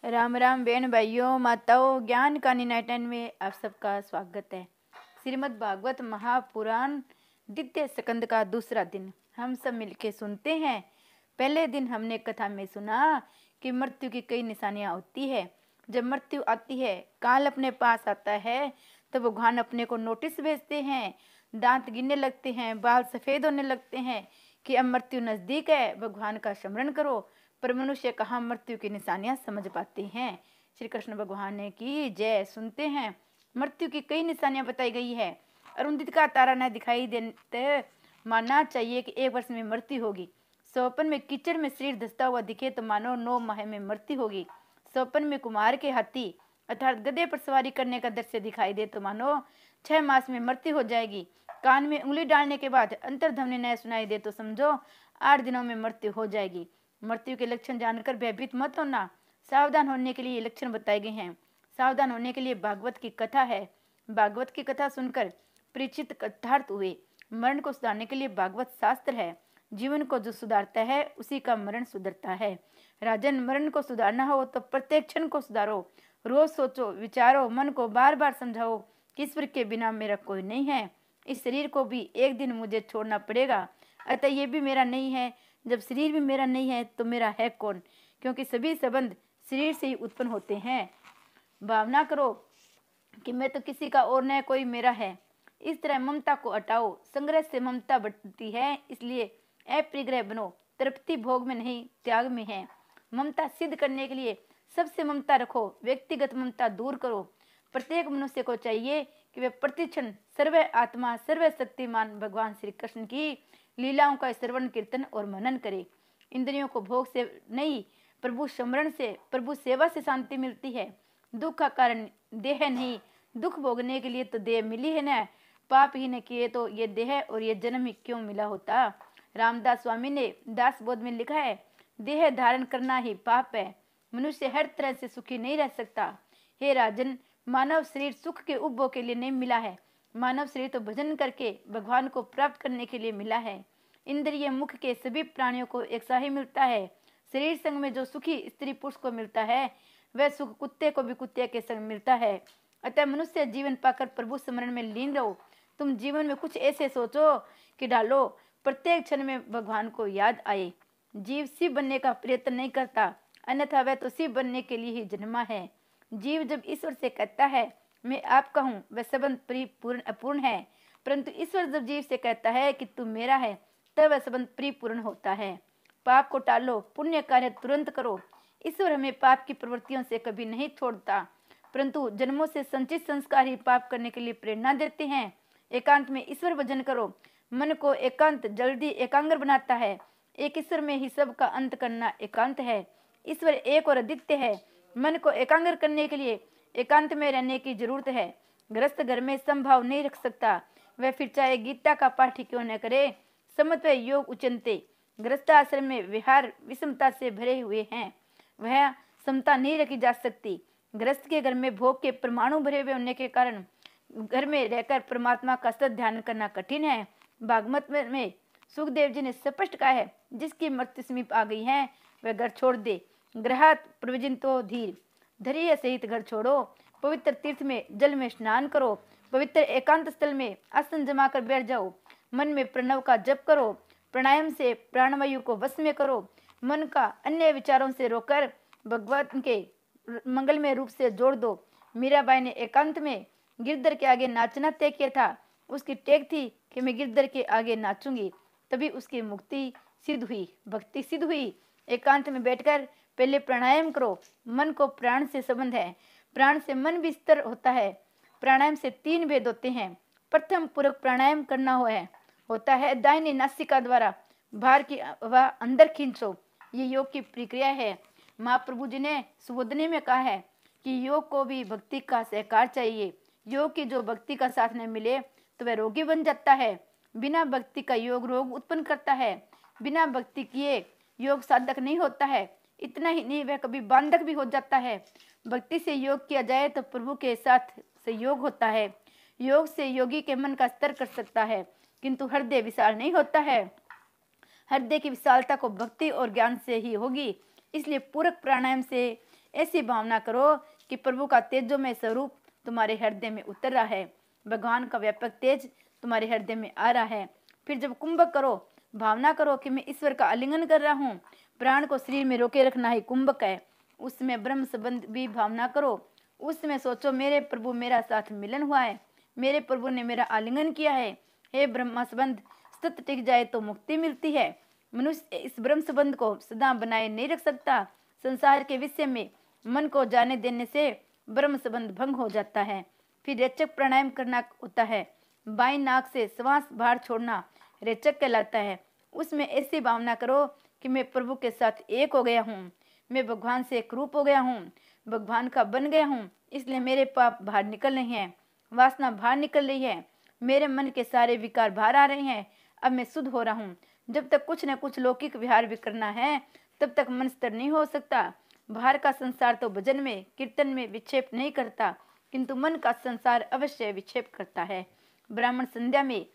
राम राम बहन भाइयों माताओं, ज्ञान का 99 में आप सबका स्वागत है। श्रीमद् भागवत महापुराण द्वितीय स्कंद का दूसरा दिन हम सब मिलके सुनते हैं। पहले दिन हमने कथा में सुना कि मृत्यु की कई निशानियां होती है। जब मृत्यु आती है, काल अपने पास आता है, तो भगवान अपने को नोटिस भेजते हैं। दांत गिरने लगते हैं, बाल सफेद होने लगते हैं कि अब मृत्यु नजदीक है, भगवान का स्मरण करो। पर मनुष्य कहाँ मृत्यु की निशानियां समझ पाते हैं। श्री कृष्ण भगवान ने की जय। सुनते हैं मृत्यु की कई निशानियां बताई गई है। अरुंधति का तारा न दिखाई देते मानना चाहिए कि 1 वर्ष में मृत्यु होगी। स्वप्न में कीचड़ में शरीर धंसता हुआ दिखे तो मानो 9 माह में मृत्यु होगी। स्वप्न में कुमार के हाथी अर्थात गधे पर सवारी करने का दृश्य दिखाई दे तो मानो 6 मास में मृत्यु हो जाएगी। कान में उंगली डालने के बाद अंतर्ध्वनि न सुनाई दे तो समझो 8 दिनों में मृत्यु हो जाएगी। मृत्यु के लक्षण जानकर भयभीत मत होना। सावधान होने के लिए लक्षण बताए गए हैं। सावधान होने के लिए भागवत की कथा है। भागवत की कथा सुनकर परिचित कथार्थ हुए। मरण को सुधारने के लिए भागवत शास्त्र है। जीवन को जो सुधारता है उसी का मरण सुधरता है। राजन, मरण को सुधारना हो तो प्रत्येक क्षण को सुधारो। रोज सोचो, विचारो, मन को बार बार समझाओ कि ईश्वर के बिना मेरा कोई नहीं है। इस शरीर को भी एक दिन मुझे छोड़ना पड़ेगा, अतः ये भी मेरा नहीं है। जब शरीर भी मेरा नहीं है तो मेरा है कौन? क्योंकि सभी संबंध शरीर से ही उत्पन्न होते हैं। भावना करो कि मैं तो किसी का और न कोई मेरा है। इस तरह ममता को हटाओ। संग्रह से ममता बढ़ती है, इसलिए अप्रिग्रह बनो। तृप्ति भोग में नहीं, त्याग में है। ममता सिद्ध करने के लिए सबसे ममता रखो। व्यक्तिगत ममता दूर करो। प्रत्येक मनुष्य को चाहिए कि वे प्रतिक्षण सर्व आत्मा सर्व शक्तिमान भगवान श्री कृष्ण की लीलाओं का श्रवण कीर्तन और मनन करे। इंद्रियों को भोग से नहीं, प्रभु स्मरण से, प्रभु सेवा से शांति मिलती है। दुख का कारण देह नहीं, दुख भोगने के लिए तो देह मिली है न। पाप ही न किए तो ये देह और ये जन्म ही क्यों मिला होता। रामदास स्वामी ने दास बोध में लिखा है, देह धारण करना ही पाप है। मनुष्य हर तरह से सुखी नहीं रह सकता। हे राजन, मानव शरीर सुख के उपभोग के लिए नहीं मिला है। मानव शरीर तो भजन करके भगवान को प्राप्त करने के लिए मिला है। इंद्रिय मुख के सभी प्राणियों को एक सा ही मिलता है। शरीर संग में जो सुखी स्त्री पुरुष को मिलता है, वह सुख कुत्ते को भी कुत्ते के संग मिलता है। अतः मनुष्य जीवन पाकर प्रभु स्मरण में लीन रहो। तुम जीवन में कुछ ऐसे सोचो कि डालो प्रत्येक क्षण में भगवान को याद आए। जीव शिव बनने का प्रयत्न नहीं करता, अन्यथा वह तो शिव बनने के लिए ही जन्मा है। जीव जब ईश्वर से कहता है मैं आपका हूँ, वह संबंध परिपूर्ण अपूर्ण है। परंतु ईश्वर जब जीव से कहता है कि तू मेरा है, तब वह संबंध परिपूर्ण होता है। पाप को टालो, पुण्य कार्य तुरंत करो। ईश्वर हमें पाप की प्रवृत्तियों से कभी नहीं छोड़ता, परंतु जन्मों से संचित संस्कार ही पाप करने के लिए प्रेरणा देते हैं। एकांत में ईश्वर भजन करो। मन को एकांत जल्दी एकाग्र बनाता है। एक ईश्वर में ही सब का अंत करना एकांत है। ईश्वर एक और अद्वितीय है। मन को एकाग्र करने के लिए एकांत में रहने की जरूरत है। गृहस्थ घर में संभाव नहीं रख सकता, वह फिर चाहे गीता का पाठ क्यों न करे। समत्व योग उचनते। गृहस्थ आश्रम में विहार विषमता से भरे हुए हैं, वह समता नहीं रखी जा सकती। गृहस्थ के घर में भोग के परमाणु भरे हुए होने के कारण घर में रहकर परमात्मा का सत ध्यान करना कठिन है। भागवत में सुखदेव जी ने स्पष्ट कहा है, जिसकी मृत्यु समीप आ गई है वह घर छोड़ दे। ग्रहात प्रवजिन तो धीर, धैर्य सहित घर छोड़ो। पवित्र तीर्थ में जल में स्नान करो। पवित्र एकांत स्थल में आसन जमा कर बैठ जाओ। मन में प्रणव का जप करो। प्राणायाम से प्राणवायु को वश में करो। मन का अन्य विचारों से रोकर भगवान के मंगलमय रूप से जोड़ दो। मीराबाई ने एकांत में गिरधर के आगे नाचना तय किया था। उसकी टेक थी कि मैं गिरधर के आगे नाचूंगी, तभी उसकी मुक्ति सिद्ध हुई, भक्ति सिद्ध हुई। एकांत में बैठकर पहले प्राणायाम करो। मन को प्राण से संबंध है, प्राण से मन भी स्थिर होता है। प्राणायाम से 3 भेद होते हैं। प्रथम पूरक प्राणायाम करना होता है दाहिनी नासिका द्वारा बाहर की हवा अंदर खींचो। ये योग की प्रक्रिया है। महाप्रभु जी ने सुबोधनी में कहा है कि योग को भी भक्ति का सहकार चाहिए। योग की जो भक्ति का साथ न मिले तो वह रोगी बन जाता है। बिना भक्ति का योग रोग उत्पन्न करता है। बिना भक्ति किए योग साधक नहीं होता है। इतना ही नहीं, वह कभी बांधक भी हो जाता है। भक्ति से योग किया जाए तो प्रभु के साथ संयोग होता है। योग से योगी के मन का स्तर कर सकता है, किंतु हृदय विशाल नहीं होता है। हृदय की विशालता को भक्ति और ज्ञान से ही होगी। इसलिए पूरक प्राणायाम से ऐसी भावना करो कि प्रभु का तेजोमय स्वरूप तुम्हारे हृदय में उतर रहा है, भगवान का व्यापक तेज तुम्हारे हृदय में आ रहा है। फिर जब कुंभक करो, भावना करो कि मैं ईश्वर का आलिंगन कर रहा हूँ। प्राण को शरीर में रोके रखना ही कुंभक है। उसमें ब्रह्म संबंध भी भावना करो। उसमें सोचो मेरे प्रभु मेरा साथ मिलन हुआ है, मेरे प्रभु ने मेरा आलिंगन किया है। हे ब्रह्म संबंध सतत टिक जाए तो मुक्ति मिलती है। मनुष्य इस ब्रह्म संबंध को सदा बनाए नहीं रख सकता। संसार के विषय में मन को जाने देने से ब्रह्म संबंध भंग हो जाता है। फिर रेचक प्राणायाम करना होता है। बाई नाक से श्वास बाहर छोड़ना रेचक कहलाता है। उसमें ऐसी भावना करो कि मैं प्रभु के साथ एक हो गया हूँ, मैं भगवान से एक रूप हो गया हूँ, भगवान का बन गया हूँ। इसलिए मेरे पाप बाहर निकल रहे हैं, वासना बाहर निकल रही है, मेरे मन के सारे विकार बाहर आ रहे हैं। अब मैं शुद्ध हो रहा हूँ। जब तक कुछ न कुछ लौकिक विहार भी करना है तब तक मन स्थिर नहीं हो सकता। बाहर का संसार तो भजन में कीर्तन में विक्षेप नहीं करता, किंतु मन का संसार अवश्य विक्षेप करता है। ब्राह्मण संध्या में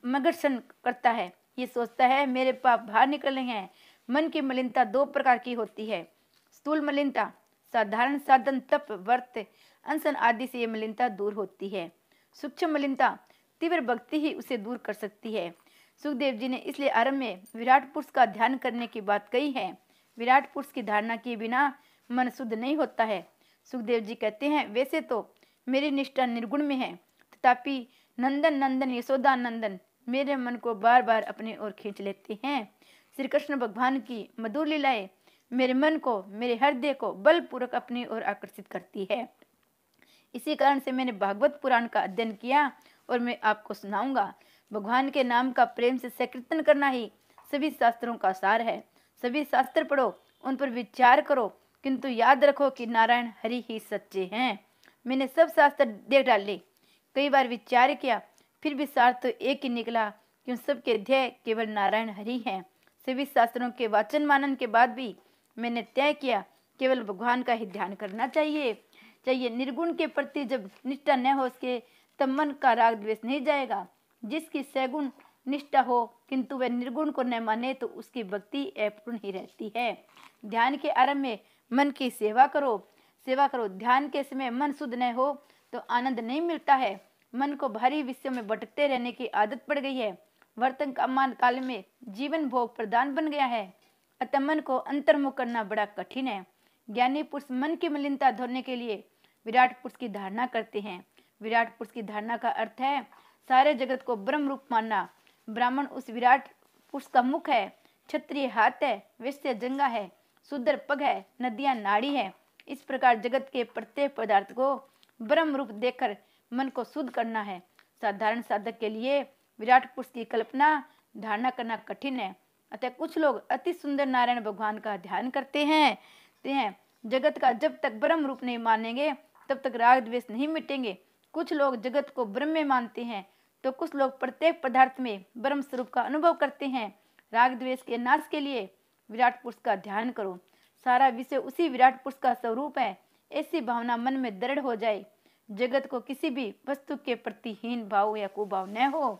मगर्षण करता है, ये सोचता है मेरे पाप बाहर निकल रहे हैं। मन की मलिनता दो प्रकार की होती है। स्थूल मलिनता साधारण साधन तप व्रत अनशन आदि से ये मलिनता दूर होती है। सूक्ष्म मलिनता तीव्र भक्ति ही उसे दूर कर सकती है। सुखदेव जी ने इसलिए आरंभ में विराट पुरुष का ध्यान करने की बात कही है। विराट पुरुष की धारणा के बिना मन शुद्ध नहीं होता है। सुखदेव जी कहते हैं, वैसे तो मेरी निष्ठा निर्गुण में है, तथापि नंदन नंदन यशोदा नंदन मेरे मन को बार बार अपनी ओर खींच लेते हैं। श्री कृष्ण भगवान की मधुर लीलाएं मेरे मन को, मेरे हृदय को बलपूर्वक अपनी ओर आकर्षित करती है। इसी कारण से मैंने भागवत पुराण का अध्ययन किया और मैं आपको सुनाऊंगा। भगवान के नाम का प्रेम से संकीर्तन करना ही सभी शास्त्रों का सार है। सभी शास्त्र पढ़ो, उन पर विचार करो, किंतु याद रखो कि नारायण हरि ही सच्चे हैं। मैंने सब शास्त्र देख डाले, कई बार विचार किया, फिर भी सार तो एक ही निकला कि उन सबके ध्येय केवल नारायण हरि हैं। सभी शास्त्रों के वाचन मानन के बाद भी मैंने तय किया केवल भगवान का ही ध्यान करना चाहिए। निर्गुण के प्रति जब निष्ठा न हो सके तब मन का राग द्वेष नहीं जाएगा। जिसकी सगुण निष्ठा हो किंतु वह निर्गुण को न माने तो उसकी भक्ति अपूर्ण ही रहती है। ध्यान के आरंभ में मन की सेवा करो। ध्यान के समय मन शुद्ध न हो तो आनंद नहीं मिलता है। मन को भारी विषयों में भटकते रहने की आदत पड़ गई है। वर्तमान काल में जीवन भोग प्रदान बन गया है, अतः मन को अंतर्मुख करना बड़ा कठिन है। ज्ञानी पुरुष मन की मलिनता धोने के लिए विराट पुरुष की धारणा करते हैं। विराट पुरुष की धारणा का अर्थ है सारे जगत को ब्रह्म रूप मानना। ब्राह्मण उस विराट पुरुष का मुख है, क्षत्रिय हाथ है, वैश्य जंगा है, शूद्र पग है, नदियां नाड़ी है। इस प्रकार जगत के प्रत्येक पदार्थ को ब्रह्म रूप देखकर मन को शुद्ध करना है। साधारण साधक के लिए विराट पुरुष की कल्पना धारणा करना कठिन है। अतः कुछ लोग अति सुंदर नारायण भगवान का ध्यान करते हैं। जगत का जब तक ब्रह्म रूप नहीं मानेंगे तब तक राग द्वेष नहीं मिटेंगे। कुछ लोग जगत को ब्रह्म में मानते हैं तो कुछ लोग प्रत्येक पदार्थ में ब्रह्म स्वरूप का अनुभव करते हैं। राग द्वेष के नाश के लिए विराट पुरुष का ध्यान करो। सारा विषय उसी विराट पुरुष का स्वरूप है, ऐसी भावना मन में दृढ़ हो जाए। जगत को किसी भी वस्तु के प्रति हीन भाव या कुभाव न हो।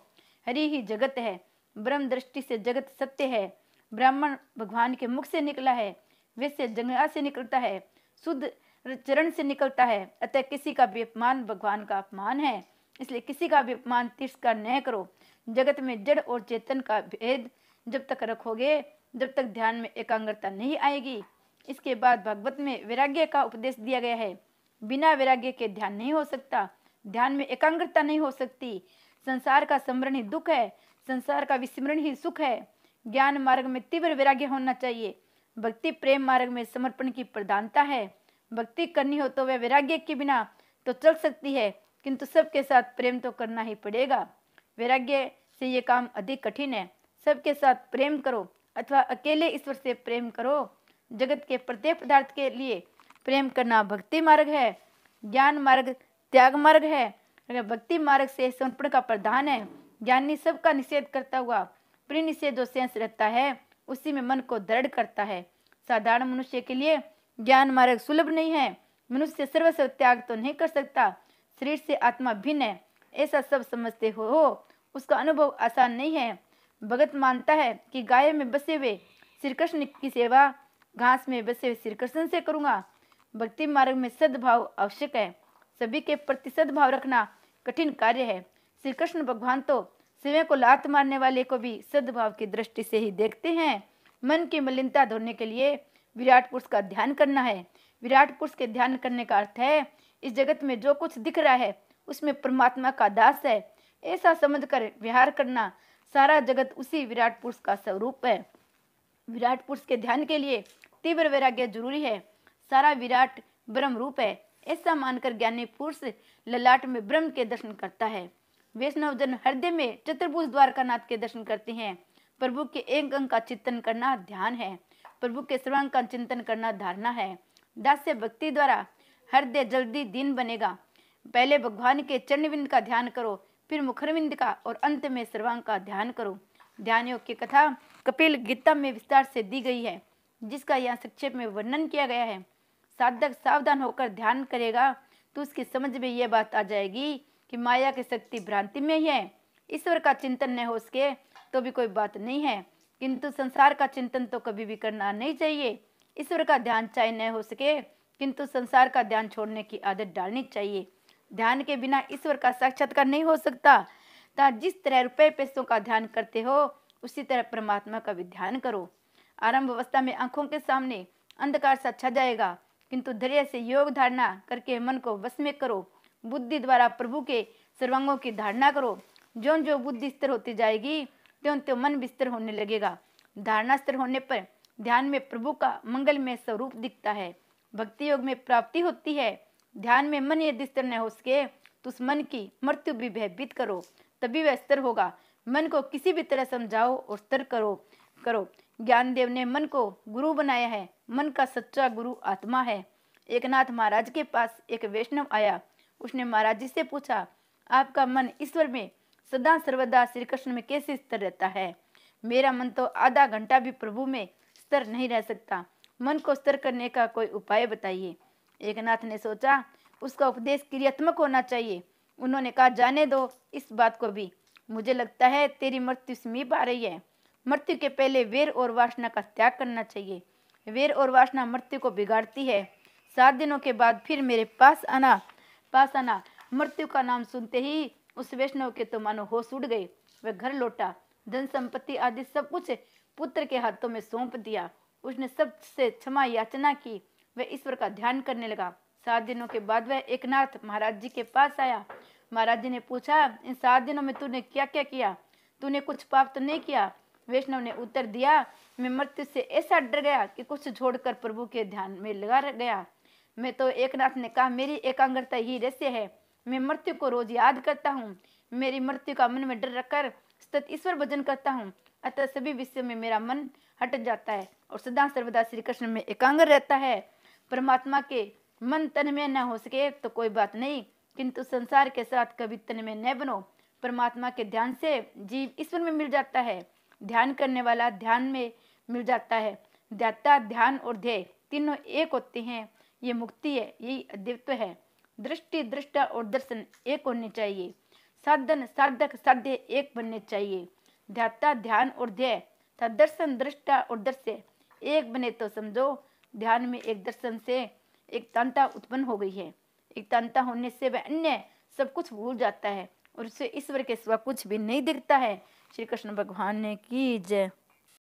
हरि ही जगत है, ब्रह्म दृष्टि से जगत सत्य है। ब्राह्मण भगवान के मुख से निकला है, वैसे जंगला से निकलता है, शुद्ध चरण से निकलता है। अतः किसी का भी अपमान भगवान का अपमान है, इसलिए किसी का भी अपमान तिरस्कार न करो। जगत में जड़ और चेतन का भेद जब तक रखोगे जब तक ध्यान में एकाग्रता नहीं आएगी। इसके बाद भागवत में वैराग्य का उपदेश दिया गया है। बिना वैराग्य के ध्यान नहीं हो सकता, ध्यान में एकाग्रता नहीं हो सकती। संसार का स्मरण ही दुख है, संसार का विस्मरण ही सुख है। ज्ञान मार्ग में तीव्र वैराग्य होना चाहिए। भक्ति प्रेम मार्ग में समर्पण की प्रधानता है। भक्ति करनी हो तो वह वैराग्य के बिना तो चल सकती है, किंतु सबके साथ प्रेम तो करना ही पड़ेगा। वैराग्य से ये काम अधिक कठिन है। सबके साथ प्रेम करो अथवा अकेले ईश्वर से प्रेम करो। जगत के प्रत्येक पदार्थ के लिए प्रेम करना भक्ति मार्ग है। ज्ञान मार्ग त्याग मार्ग है। अगर भक्ति मार्ग से समर्पण का प्रधान है। ज्ञानी सबका निषेध करता हुआ प्रिय से जो शेष रहता है उसी में मन को दृढ़ करता है। साधारण मनुष्य के लिए ज्ञान मार्ग सुलभ नहीं है। मनुष्य सर्वस्व त्याग तो नहीं कर सकता। शरीर से आत्मा भिन्न है, ऐसा सब समझते हो। उसका अनुभव आसान नहीं है। भगत मानता है कि गाय में बसे हुए श्री कृष्ण की सेवा घास में बसे हुए श्री कृष्ण से करूंगा। भक्ति मार्ग में सद्भाव आवश्यक है। सभी के प्रति सद्भाव रखना कठिन कार्य है। श्री कृष्ण भगवान तो स्वयं को लात मारने वाले को भी सद्भाव की दृष्टि से ही देखते हैं। मन की मलिनता धोने के लिए विराट पुरुष का ध्यान करना है। विराट पुरुष के ध्यान करने का अर्थ है इस जगत में जो कुछ दिख रहा है उसमें परमात्मा का दास है, ऐसा समझकर विहार करना। सारा जगत उसी विराट पुरुष का स्वरूप है। विराट पुरुष के ध्यान के लिए तीव्र वैराग्य जरूरी है। सारा विराट ब्रह्म रूप है, ऐसा मानकर ज्ञानी पुरुष ललाट में ब्रह्म के दर्शन करता है। वैष्णव जन हृदय में चतुर्भुज द्वारकानाथ के दर्शन करते हैं। प्रभु के एक अंग का चिंतन करना ध्यान है। प्रभु के सर्वांग का चिंतन करना धारणा है। दास्य भक्ति द्वारा हृदय जल्दी दीन बनेगा। पहले भगवान के चरणविंद का ध्यान करो, फिर मुखरविंद का और अंत में सर्वांग का ध्यान करो। ध्यान योग की कथा कपिल गीता में विस्तार से दी गई है, जिसका यहाँ संक्षेप में वर्णन किया गया है। साधक सावधान होकर ध्यान करेगा तो उसकी समझ में यह बात आ जाएगी कि माया की शक्ति भ्रांति में ही है। ईश्वर का चिंतन न हो सके तो भी कोई बात नहीं है, किंतु संसार का चिंतन तो कभी भी करना नहीं चाहिए। ईश्वर का ध्यान चाहे न हो सके, किंतु संसार का ध्यान छोड़ने की आदत डालनी चाहिए। ध्यान के बिना ईश्वर का साक्षात्कार नहीं हो सकता। जिस तरह रुपए पैसों का ध्यान करते हो उसी तरह परमात्मा का भी ध्यान करो। आरंभ अवस्था में आंखों के सामने अंधकार सा छा जाएगा, किंतु धैर्य से योग धारणा करके मन को वश में करो। बुद्धि द्वारा प्रभु के सर्वांगों की धारणा करो। जो जो बुद्धि स्थिर होती जाएगी त्यों त्यों मन विस्तर होने लगेगा। धारणा स्थिर होने पर ध्यान में प्रभु का मंगलमय स्वरूप दिखता है। भक्ति योग में प्राप्ति होती है। ध्यान में मन यदि स्थिर न हो सके तो उस मन की मृत्यु भी भयभीत करो, तभी वह स्थिर होगा। मन को किसी भी तरह समझाओ और स्थिर करो। ज्ञानदेव ने मन को गुरु बनाया है। मन का सच्चा गुरु आत्मा है। एक नाथ महाराज के पास एक वैष्णव आया। उसने महाराज जी से पूछा, आपका मन ईश्वर में सदा सर्वदा श्री कृष्ण में कैसे स्थिर रहता है? मेरा मन तो आधा घंटा भी प्रभु में स्थिर नहीं रह सकता। मन को स्थिर करने का कोई उपाय बताइए। एक नाथ ने सोचा उसका उपदेश क्रियात्मक होना चाहिए। उन्होंने कहा, जाने दो इस बात को भी। मुझे लगता है तेरी मृत्यु समीप आ रही है। मृत्यु के पहले वेर और वासना का त्याग करना चाहिए। वेर और वासना मृत्यु को बिगाड़ती है। 7 दिनों के बाद फिर मेरे पास आना। मृत्यु का नाम सुनते ही उस वैष्णव के तो मानो होश उड़ गए। वह घर लौटा, धन संपत्ति आदि सब कुछ पुत्र के हाथों में सौंप दिया। उसने सबसे क्षमा याचना की। वह ईश्वर का ध्यान करने लगा। 7 दिनों के बाद वह एकनाथ महाराज जी के पास आया। महाराज जी ने पूछा, इन 7 दिनों में तूने क्या क्या किया? तूने कुछ पाप तो नहीं किया? वैष्णव ने उत्तर दिया, मैं मृत्यु से ऐसा डर गया कि कुछ छोड़कर प्रभु के ध्यान में लगा गया। मैं तो एकनाथ ने कहा, मेरी एकाग्रता ही रहस्य है। मैं मृत्यु को रोज याद करता हूँ। मेरी मृत्यु का मन में डर रखकर सतत ईश्वर भजन करता हूँ। अतः सभी विषयों में मेरा मन हट जाता है और सदा सर्वदा श्री कृष्ण में एकाग्र रहता है। परमात्मा के मन तन में न हो सके तो कोई बात नहीं, किंतु संसार के साथ कभी तन में न बनो। परमात्मा के ध्यान से जीव ईश्वर में मिल जाता है। ध्यान करने वाला ध्यान में मिल जाता है। ध्याता, ध्यान और ध्येय तीनों एक होते हैं। ये मुक्ति है, यही अद्वित्व है। दृष्टि, दृष्टा और दर्शन एक होने चाहिए। साधन, साधक, साध्य एक बनने चाहिए। ध्याता, ध्यान और ध्येय तथा दर्शन, दृष्टा और दृश्य एक बने तो समझो ध्यान में एक दर्शन से एक तांता उत्पन्न हो गई है। एक तांता होने से वह अन्य सब कुछ भूल जाता है और उसे ईश्वर के सिवा कुछ भी नहीं दिखता है। श्री कृष्ण भगवान ने की जय।